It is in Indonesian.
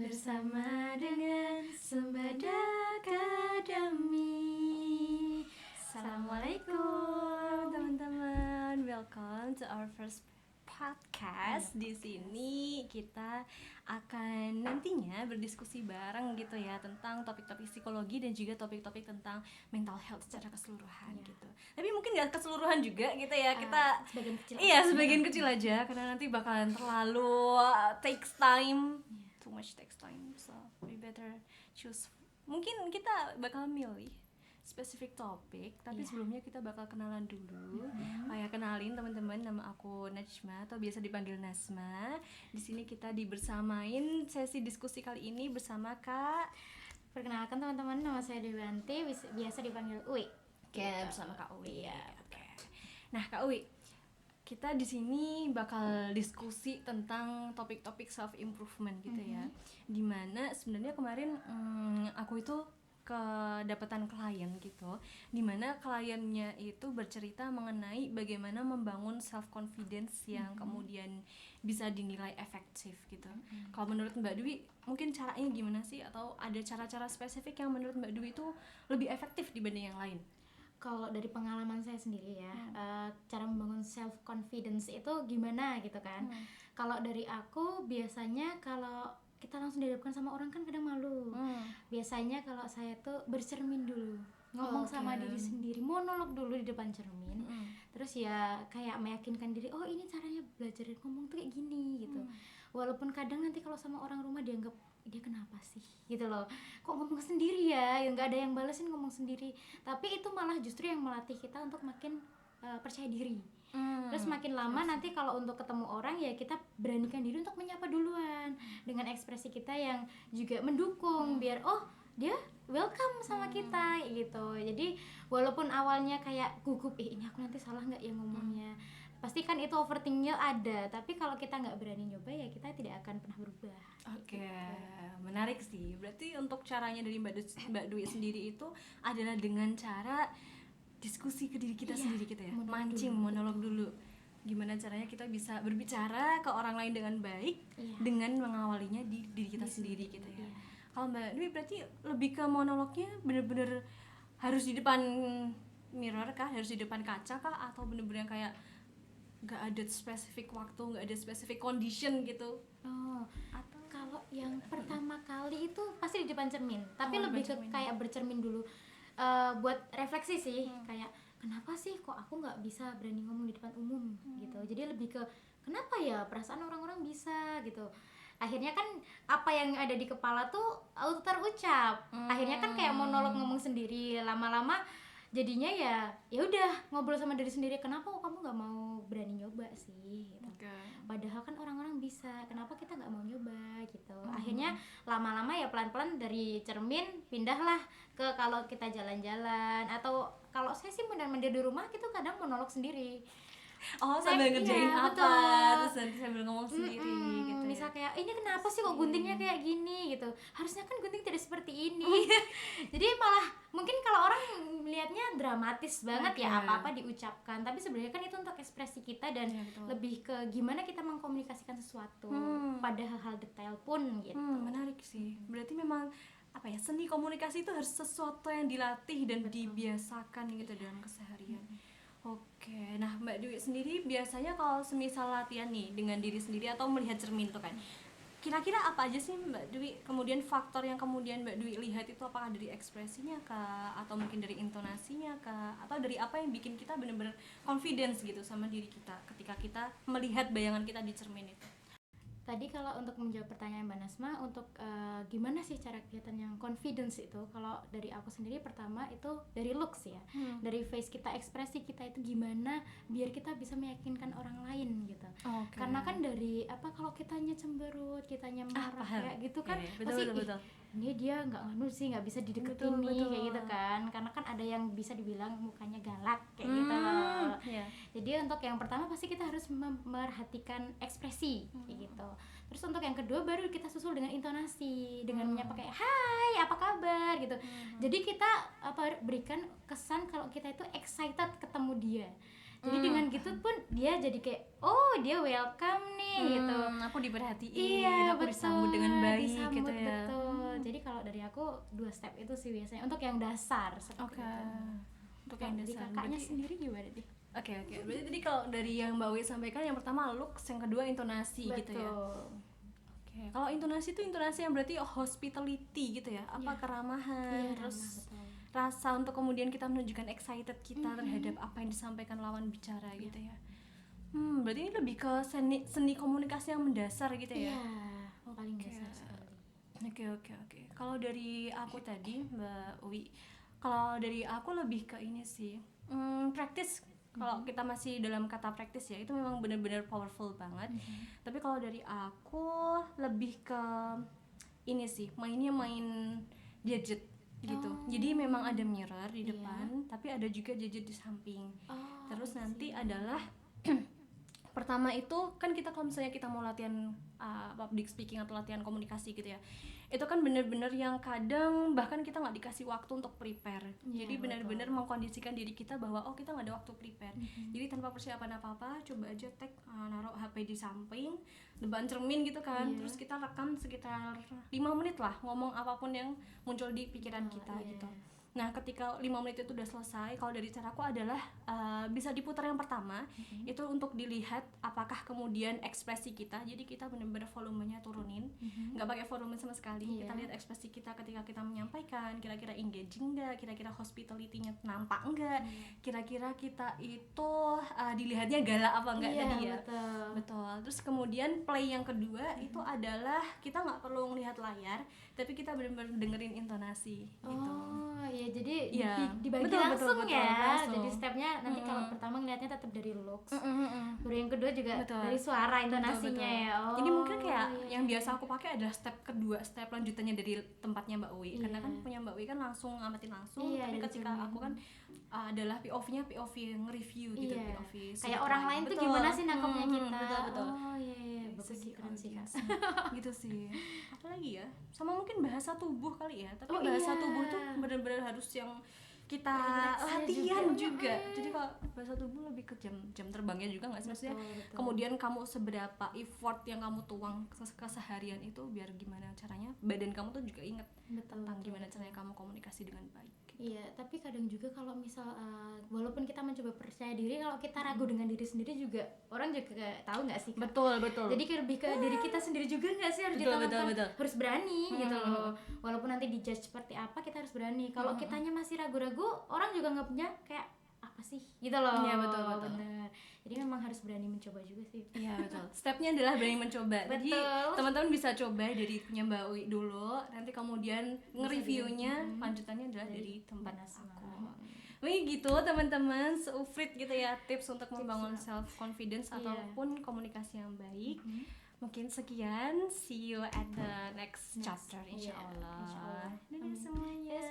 bersama dengan Sembada Academy. Assalamualaikum teman-teman, welcome to our first podcast. Di sini kita akan nantinya berdiskusi bareng gitu ya tentang topik-topik psikologi dan juga topik-topik tentang mental health secara keseluruhan gitu. Tapi mungkin nggak keseluruhan juga gitu ya, kita sebagian kecil. Sebagian kecil aja karena nanti bakalan terlalu takes time. Too much takes time, so we better choose. Mungkin kita bakal milih spesifik topik, tapi sebelumnya kita bakal kenalan dulu. Kenalin teman-teman, nama aku Najma atau biasa dipanggil Nasma. Di sini kita dibersamain sesi diskusi kali ini bersama Kak. Perkenalkan teman-teman, nama saya Dewanti, biasa dipanggil Uwi. Oke, bersama Kak Uwi. Oke. Nah, Kak Uwi, kita di sini bakal diskusi tentang topik-topik self improvement gitu ya. Dimana sebenarnya kemarin aku itu kedapatan klien gitu, dimana kliennya itu bercerita mengenai bagaimana membangun self confidence yang kemudian bisa dinilai efektif gitu. Kalau menurut Mbak Dwi, mungkin caranya gimana sih, atau ada cara-cara spesifik yang menurut Mbak Dwi itu lebih efektif dibanding yang lain? Kalau dari pengalaman saya sendiri ya, cara membangun self confidence itu gimana gitu kan. Kalau dari aku biasanya kalau kita langsung dihadapkan sama orang kan kadang malu. Biasanya kalau saya tuh bercermin dulu, ngomong sama diri sendiri, monolog dulu di depan cermin. Terus ya kayak meyakinkan diri, oh ini caranya belajar ngomong tuh kayak gini gitu. Walaupun kadang nanti kalau sama orang rumah dianggap, dia kenapa sih gitu loh, kok ngomong sendiri ya nggak ada yang balesin, ngomong sendiri. Tapi itu malah justru yang melatih kita untuk makin percaya diri. Terus makin lama nanti kalau untuk ketemu orang ya kita beranikan diri untuk menyapa duluan dengan ekspresi kita yang juga mendukung, biar oh dia welcome sama kita gitu. Jadi walaupun awalnya kayak gugup, ini aku nanti salah nggak ya ngomongnya, pasti kan itu overthinkingnya ada, tapi kalau kita nggak berani nyoba ya kita tidak akan pernah berubah. Oke, menarik sih. Berarti untuk caranya dari Mbak Dwi sendiri itu adalah dengan cara diskusi ke diri kita sendiri gitu ya, monolog dulu. Gimana caranya kita bisa berbicara ke orang lain dengan baik, dengan mengawalinya di diri kita sendiri gitu ya. Kalau Mbak Dwi berarti lebih ke monolognya bener-bener harus di depan mirror kah, harus di depan kaca kah, atau bener-bener kayak nggak ada spesifik waktu, nggak ada spesifik condition gitu? Atau kalau yang pertama kali itu pasti di depan cermin, tapi lebih ke kayak bercermin dulu, buat refleksi sih. Kayak kenapa sih kok aku nggak bisa berani ngomong di depan umum gitu. Jadi lebih ke kenapa ya perasaan orang-orang bisa gitu. Akhirnya kan apa yang ada di kepala tuh auto terucap. Akhirnya kan kayak monolog ngomong sendiri, lama-lama jadinya ya udah ngobrol sama diri sendiri, kenapa kok kamu nggak mau berani nyoba sih gitu. Padahal kan orang-orang bisa, kenapa kita nggak mau nyoba gitu. Akhirnya lama-lama ya pelan-pelan dari cermin pindahlah ke kalau kita jalan-jalan, atau kalau saya sih benar-benar di rumah gitu kadang monolog sendiri. Sambil ngerjain apa, terus nanti sambil ngomong sendiri gitu. Misal kayak ini kenapa sih kok guntingnya kayak gini gitu, harusnya kan gunting tidak seperti ini. Jadi malah mungkin kalau orang melihatnya dramatis banget ya apa-apa diucapkan, tapi sebenarnya kan itu untuk ekspresi kita dan lebih ke gimana kita mengkomunikasikan sesuatu pada hal-hal detail pun gitu. Menarik sih. Berarti memang seni komunikasi itu harus sesuatu yang dilatih dan dibiasakan gitu dalam keseharian. Oke, nah Mbak Dwi sendiri biasanya kalau semisal latihan nih dengan diri sendiri atau melihat cermin tuh kan, kira-kira apa aja sih Mbak Dwi kemudian faktor yang kemudian Mbak Dwi lihat itu, apakah dari ekspresinya kah, atau mungkin dari intonasinya kah, atau dari apa yang bikin kita benar-benar confidence gitu sama diri kita ketika kita melihat bayangan kita di cermin itu? Tadi kalau untuk menjawab pertanyaan Mbak Nasma, untuk gimana sih cara kelihatan yang confidence itu, kalau dari aku sendiri pertama itu dari looks ya, dari face kita, ekspresi kita itu gimana biar kita bisa meyakinkan orang lain gitu. Karena kan dari kalau kitanya cemberut, kitanya marah kayak gitu kan, pasti betul. Ini dia nggak nganu sih, nggak bisa dideketin nih kayak gitu kan, karena kan ada yang bisa dibilang mukanya galak kayak gitu loh. Jadi untuk yang pertama pasti kita harus memperhatikan ekspresi kayak gitu. Terus untuk yang kedua baru kita susul dengan intonasi, dengan menyapa kayak hai apa kabar gitu. Jadi kita berikan kesan kalau kita itu excited ketemu dia. Jadi dengan gitu pun dia jadi kayak oh dia welcome nih gitu. Aku diperhatiin, Iya, aku betul, disambut dengan baik disambut, gitu ya. betul. Jadi kalau dari aku 2 step itu sih biasanya untuk yang dasar seperti Oke. itu. Untuk Kalau yang dari dasar kakaknya berarti- sendiri gimana deh? Oke. Berarti tadi kalau dari yang Mbak Wi sampaikan yang pertama looks, yang kedua intonasi gitu ya. Oke. Kalau intonasi itu intonasi yang berarti hospitality gitu ya. Apa Iya. keramahan, Iya, terus betul. rasa untuk kemudian kita menunjukkan excited kita terhadap apa yang disampaikan lawan bicara gitu ya. Berarti ini lebih ke seni komunikasi yang mendasar gitu ya. Iya, paling Oke. dasar sekali. Oke. Kalau dari aku tadi Mbak Wi, kalau dari aku lebih ke ini sih, praktis. Kalau kita masih dalam kata praktis ya, itu memang benar-benar powerful banget. Tapi kalau dari aku lebih ke ini sih, mainnya main gadget gitu. Jadi memang ada mirror di depan, tapi ada juga gadget di samping. Terus nanti adalah pertama itu kan kita kalau misalnya kita mau latihan public speaking atau latihan komunikasi gitu ya, itu kan bener-bener yang kadang bahkan kita nggak dikasih waktu untuk prepare. Jadi benar-benar mengkondisikan diri kita bahwa oh kita nggak ada waktu prepare. Jadi tanpa persiapan apa-apa, coba aja naruh HP di samping, depan cermin gitu kan, terus kita rekam sekitar 5 menit lah ngomong apapun yang muncul di pikiran kita gitu. Nah ketika 5 menit itu udah selesai, kalau dari caraku adalah bisa diputar yang pertama, itu untuk dilihat apakah kemudian ekspresi kita, jadi kita benar-benar volumenya turunin, nggak pakai volume sama sekali. Kita lihat ekspresi kita ketika kita menyampaikan, kira-kira engaging nggak, kira-kira hospitality-nya nampak nggak, kira-kira kita itu dilihatnya galak apa enggak tadi ya. Betul. Terus kemudian play yang kedua itu adalah kita nggak perlu ngelihat layar, tapi kita benar-benar dengerin intonasi gitu. Ya jadi dibagi betul, langsung ya. langsung. Jadi stepnya nanti kalau pertama ngelihatnya tetap dari looks, baru yang kedua juga dari suara intonasinya ya. Jadi mungkin kayak yang biasa aku pakai adalah step kedua, step lanjutannya dari tempatnya Mbak Wi. Karena kan punya Mbak Wi kan langsung ngamatin langsung, tapi ketika aku kan adalah POV-nya POV nge-review gitu, POV kayak orang lain tuh gimana sih nangkepnya kita. Betul. Bagus sih, keren sih Kak. Gitu sih. Apalagi ya, sama mungkin bahasa tubuh kali ya, tapi bahasa tubuh tuh benar-benar harus yang kita latihan juga. Jadi kalau bahasa tubuh lebih ke jam terbangnya juga nggak sih, maksudnya kemudian kamu seberapa effort yang kamu tuang keseharian itu, biar gimana caranya badan kamu tuh juga inget tentang gimana caranya kamu komunikasi dengan baik. Iya, tapi kadang juga kalau misal walaupun kita mencoba percaya diri, kalau kita ragu dengan diri sendiri juga orang juga tahu nggak sih Kak? Betul. Jadi lebih ke diri kita sendiri juga nggak sih, harus harus berani gitu loh. Walaupun nanti dijudge seperti apa, kita harus berani. Kalau kitanya masih ragu-ragu, orang juga nggak punya kayak apa sih gitu loh. Iya betul. Bener. Jadi memang harus berani mencoba juga sih. Iya betul. Stepnya adalah berani mencoba. Jadi teman-teman bisa coba dari punya Mbak Wi dulu, nanti kemudian nge-reviewnya lanjutannya adalah dari tempat aku. Wih gitu teman-teman, seufrit gitu ya tips untuk membangun self confidence ataupun komunikasi yang baik. Mungkin sekian, see you at the next chapter insyaallah. Dadah semuanya.